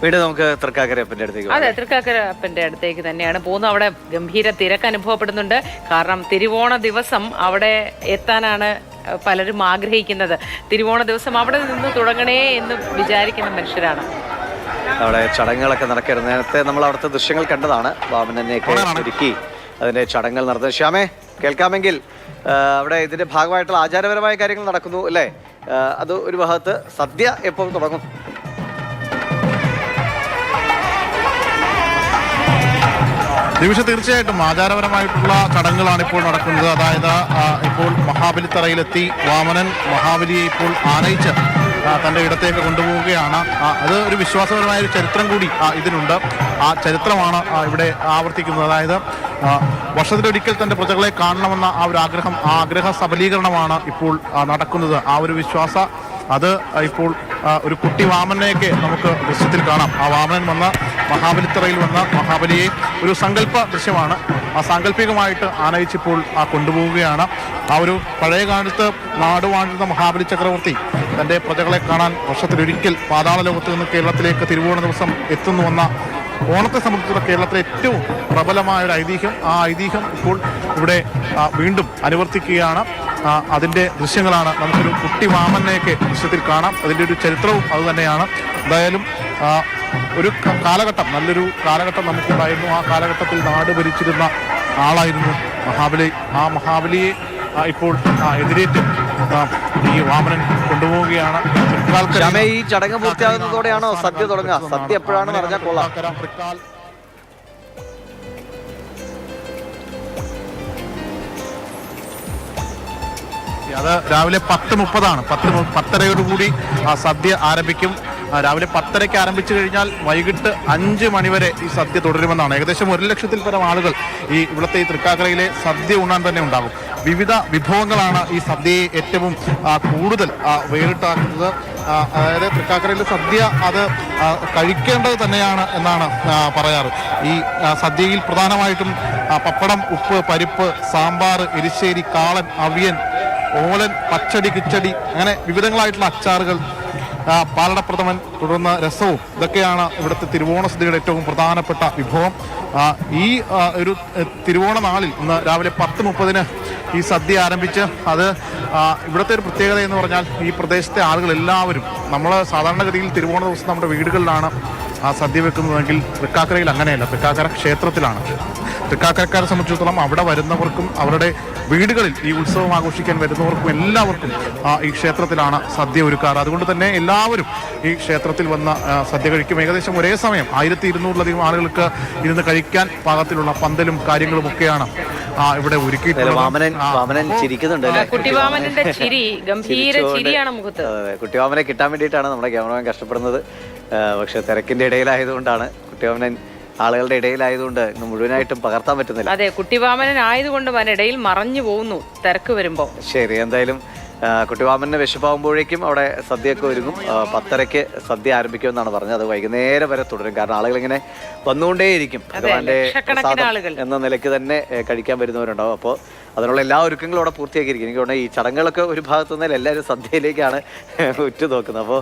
വീണ്ടും നമുക്ക് തൃക്കാക്കരപ്പൻ്റെ അടുത്തേക്ക് അതെ, തൃക്കാക്കരപ്പൻ്റെ അടുത്തേക്ക് തന്നെയാണ് പോകുന്നത്. അവിടെ ഗംഭീര തിരക്ക് അനുഭവപ്പെടുന്നുണ്ട്. കാരണം തിരുവോണ ദിവസം അവിടെ എത്താനാണ് പലരും ആഗ്രഹിക്കുന്നത്. തിരുവോണ ദിവസം അവിടെ നിന്ന് തുടങ്ങണേ എന്ന് വിചാരിക്കുന്ന മനുഷ്യരാണ്. അവിടെ ചടങ്ങുകളൊക്കെ നടക്കരുത്. നേരത്തെ നമ്മൾ അവിടുത്തെ ദൃശ്യങ്ങൾ കണ്ടതാണ്. വാമനനെയൊക്കെ ഒരുക്കി അതിന്റെ ചടങ്ങുകൾ നടത്തുന്നത്. ശ്യാമേ, കേൾക്കാമെങ്കിൽ അവിടെ ഇതിന്റെ ഭാഗമായിട്ടുള്ള ആചാരപരമായ കാര്യങ്ങൾ നടക്കുന്നു അല്ലേ? അത് ഒരു ഭാഗത്ത്. സദ്യ എപ്പോൾ തുടങ്ങും? നിമിഷം തീർച്ചയായിട്ടും ആചാരപരമായിട്ടുള്ള ചടങ്ങുകളാണ് ഇപ്പോൾ നടക്കുന്നത്. അതായത് ഇപ്പോൾ മഹാബലിത്തറയിലെത്തി വാമനൻ മഹാബലിയെ ഇപ്പോൾ ആനയിച്ച് തൻ്റെ ഇടത്തേക്ക് കൊണ്ടുപോവുകയാണ്. അത് ഒരു വിശ്വാസപരമായ ഒരു ചരിത്രം കൂടി ഇതിനുണ്ട്. ആ ചരിത്രമാണ് ഇവിടെ ആവർത്തിക്കുന്നത്. അതായത് വർഷത്തിലൊരിക്കൽ തൻ്റെ പ്രജകളെ കാണണമെന്ന ആ ഒരു ആഗ്രഹം, ആ ആഗ്രഹ സബലീകരണമാണ് ഇപ്പോൾ നടക്കുന്നത്. ആ ഒരു വിശ്വാസ അത് ഇപ്പോൾ ഒരു കുട്ടി വാമനെയൊക്കെ നമുക്ക് ദൃശ്യത്തിൽ കാണാം. ആ വാമനൻ വന്ന മഹാബലിത്തറയിൽ വന്ന മഹാബലിയെ ഒരു സങ്കല്പ ദൃശ്യമാണ്. ആ സാങ്കല്പികമായിട്ട് ആനയിച്ചിപ്പോൾ കൊണ്ടുപോവുകയാണ്. ആ ഒരു പഴയ കാലത്ത് നാടുവാണിരുന്ന മഹാബലി ചക്രവർത്തി തൻ്റെ പ്രജകളെ കാണാൻ വർഷത്തിലൊരിക്കൽ പാതാള ലോകത്ത് നിന്ന് കേരളത്തിലേക്ക് തിരുവോണ ദിവസം എത്തുന്നുവെന്ന ഓണത്തെ സംബന്ധിച്ചുള്ള കേരളത്തിലെ ഏറ്റവും പ്രബലമായ ഒരു ഐതിഹ്യം. ആ ഐതിഹ്യം ഇപ്പോൾ ഇവിടെ വീണ്ടും അനുവർത്തിക്കുകയാണ്. അതിൻ്റെ ദൃശ്യങ്ങളാണ്. നമുക്കൊരു കുട്ടി വാമനെയൊക്കെ ദൃശ്യത്തിൽ കാണാം. അതിൻ്റെ ഒരു ചരിത്രവും അതുതന്നെയാണ്. എന്തായാലും ഒരു കാലഘട്ടം, നല്ലൊരു കാലഘട്ടം നമുക്കുണ്ടായിരുന്നു. ആ കാലഘട്ടത്തിൽ നാട് ഭരിച്ചിരുന്ന ആളായിരുന്നു മഹാബലി. ആ മഹാബലിയെ ഇപ്പോൾ എതിരേറ്റ് ഈ വാമനൻ കൊണ്ടുപോവുകയാണ്. ഈ ചടങ്ങ് പൂർത്തിയാകുന്നതോടെയാണോ സദ്യ തുടങ്ങുക? സദ്യ എപ്പോഴാണെന്ന് പറഞ്ഞാൽ കൊള്ളാം. അത് രാവിലെ 10:30 10:30 സദ്യ ആരംഭിക്കും. രാവിലെ 10:00 ആരംഭിച്ചു കഴിഞ്ഞാൽ വൈകിട്ട് 5 മണിവരെ ഈ സദ്യ തുടരുമെന്നാണ്. ഏകദേശം 1 ലക്ഷത്തിൽ പരം ആളുകൾ ഈ ഇവിടുത്തെ ഈ തൃക്കാക്കരയിലെ സദ്യ ഉണ്ണാൻ തന്നെ ഉണ്ടാകും. വിവിധ വിഭവങ്ങളാണ് ഈ സദ്യയെ ഏറ്റവും കൂടുതൽ വേറിട്ടാക്കുന്നത്. അതായത് തൃക്കാക്കരയിലെ സദ്യ അത് കഴിക്കേണ്ടത് തന്നെയാണ് എന്നാണ് പറയാറ്. ഈ സദ്യയിൽ പ്രധാനമായിട്ടും പപ്പടം, ഉപ്പ്, പരിപ്പ്, സാമ്പാർ, എരിശ്ശേരി, കാളൻ, അവിയൻ, ഓലൻ, പച്ചടി, കിച്ചടി, അങ്ങനെ വിവിധങ്ങളായിട്ടുള്ള അച്ചാറുകൾ, പാലടപ്രഥമൻ, തുടർന്ന് രസവും, ഇതൊക്കെയാണ് ഇവിടുത്തെ തിരുവോണ സദ്യയുടെ ഏറ്റവും പ്രധാനപ്പെട്ട വിഭവം. ഈ ഒരു തിരുവോണ നാളിൽ ഇന്ന് രാവിലെ 10:30 ഈ സദ്യ ആരംഭിച്ച് അത് ഇവിടുത്തെ ഒരു പ്രത്യേകത എന്ന് പറഞ്ഞാൽ ഈ പ്രദേശത്തെ ആളുകൾ എല്ലാവരും, നമ്മൾ സാധാരണഗതിയിൽ തിരുവോണ ദിവസം നമ്മുടെ വീടുകളിലാണ് സദ്യ വെക്കുന്നതെങ്കിൽ തൃക്കാക്കരയിൽ അങ്ങനെയല്ല. തൃക്കാക്കര ക്ഷേത്രത്തിലാണ്. തൃക്കാക്കരക്കാരെ സംബന്ധിച്ചിടത്തോളം അവിടെ വരുന്നവർക്കും അവരുടെ വീടുകളിൽ ഈ ഉത്സവം ആഘോഷിക്കാൻ വരുന്നവർക്കും എല്ലാവർക്കും ഈ ക്ഷേത്രത്തിലാണ് സദ്യ ഒരുക്കാറ്. അതുകൊണ്ട് തന്നെ എല്ലാവരും ഈ ക്ഷേത്രത്തിൽ വന്ന സദ്യ കഴിക്കും. ഏകദേശം ഒരേ സമയം 1200-ലധികം ആളുകൾക്ക് ഇരുന്ന് കഴിക്കാൻ പാകത്തിലുള്ള പന്തലും കാര്യങ്ങളും ഒക്കെയാണ് ഇവിടെ ഒരുക്കിയിട്ടുള്ളത്. കുട്ടിവാമനന്റെ ചിരി, ഗംഭീര ചിരിയാണ് മുഖത്ത്. കുട്ടിവാമനെ കിട്ടാൻ വേണ്ടിയിട്ടാണ് നമ്മുടെ ക്യാമറമാൻ കഷ്ടപ്പെടുന്നത്. പക്ഷെ തിരക്കിന്റെ ഇടയിലായതുകൊണ്ടാണ്, കുട്ടിവാമനൻ ആളുകളുടെ ഇടയിലായതുകൊണ്ട് ഇന്ന് മുഴുവനായിട്ടും പകർത്താൻ പറ്റുന്നില്ല. അതെ, കുട്ടിവാമനൻ ആയതുകൊണ്ട് ഇടയിൽ മറഞ്ഞു പോകുന്നു തിരക്ക് വരുമ്പോ. ശരി, എന്തായാലും കുട്ടിവാമനെ വിശപ്പാകുമ്പോഴേക്കും അവിടെ സദ്യയൊക്കെ ഒരുങ്ങും. 10:30 സദ്യ ആരംഭിക്കുമെന്നാണ് പറഞ്ഞത്. അത് വൈകുന്നേരം വരെ തുടരും. കാരണം ആളുകൾ ഇങ്ങനെ വന്നുകൊണ്ടേയിരിക്കും. ഭഗവാന്റെ എന്ന നിലയ്ക്ക് തന്നെ കഴിക്കാൻ വരുന്നവരുണ്ടാവും. അപ്പോൾ അതിനുള്ള എല്ലാ ഒരുക്കങ്ങളും അവിടെ പൂർത്തിയാക്കിയിരിക്കും. എനിക്ക് തോന്നുന്നത് ഈ ചടങ്ങുകളൊക്കെ ഒരു ഭാഗത്തു നിന്നാൽ എല്ലാവരും സദ്യയിലേക്കാണ് ഉറ്റുനോക്കുന്നത്. അപ്പോൾ